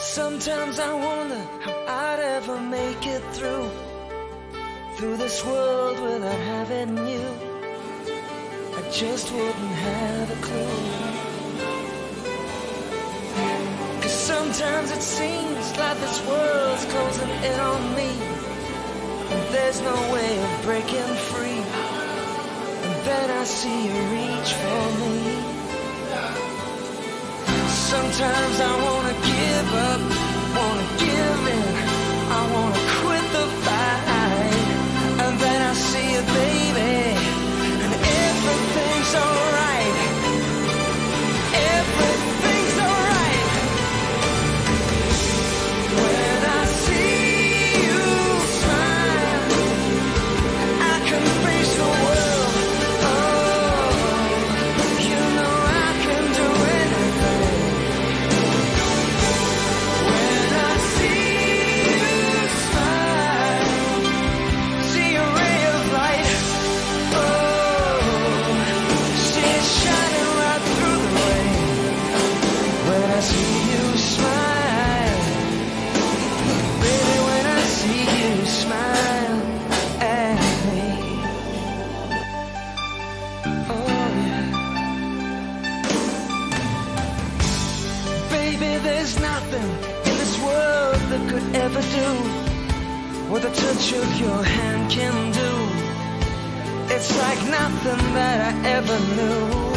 Sometimes I wonder how I'd ever make it through this world without having you. I just wouldn't have a clue. 'Cause sometimes it seems like this world's closing in on me, and there's no way of breaking free. And then I see you reach for me. Sometimes I wanna give up, wanna give in, I wanna quit the fight. And then I see you, baby, and everything's alright. Everything's alright. When I see you smile, I can face the world. Oh, you know I can do anything. When I see you smile, see a ray of light. Oh, see it shining right through the rain. When I see you smile, baby, when I see you smile at me. Oh yeah. Baby, there's nothing in this world that could ever do what the touch of your hand can do. It's like nothing that I ever knew.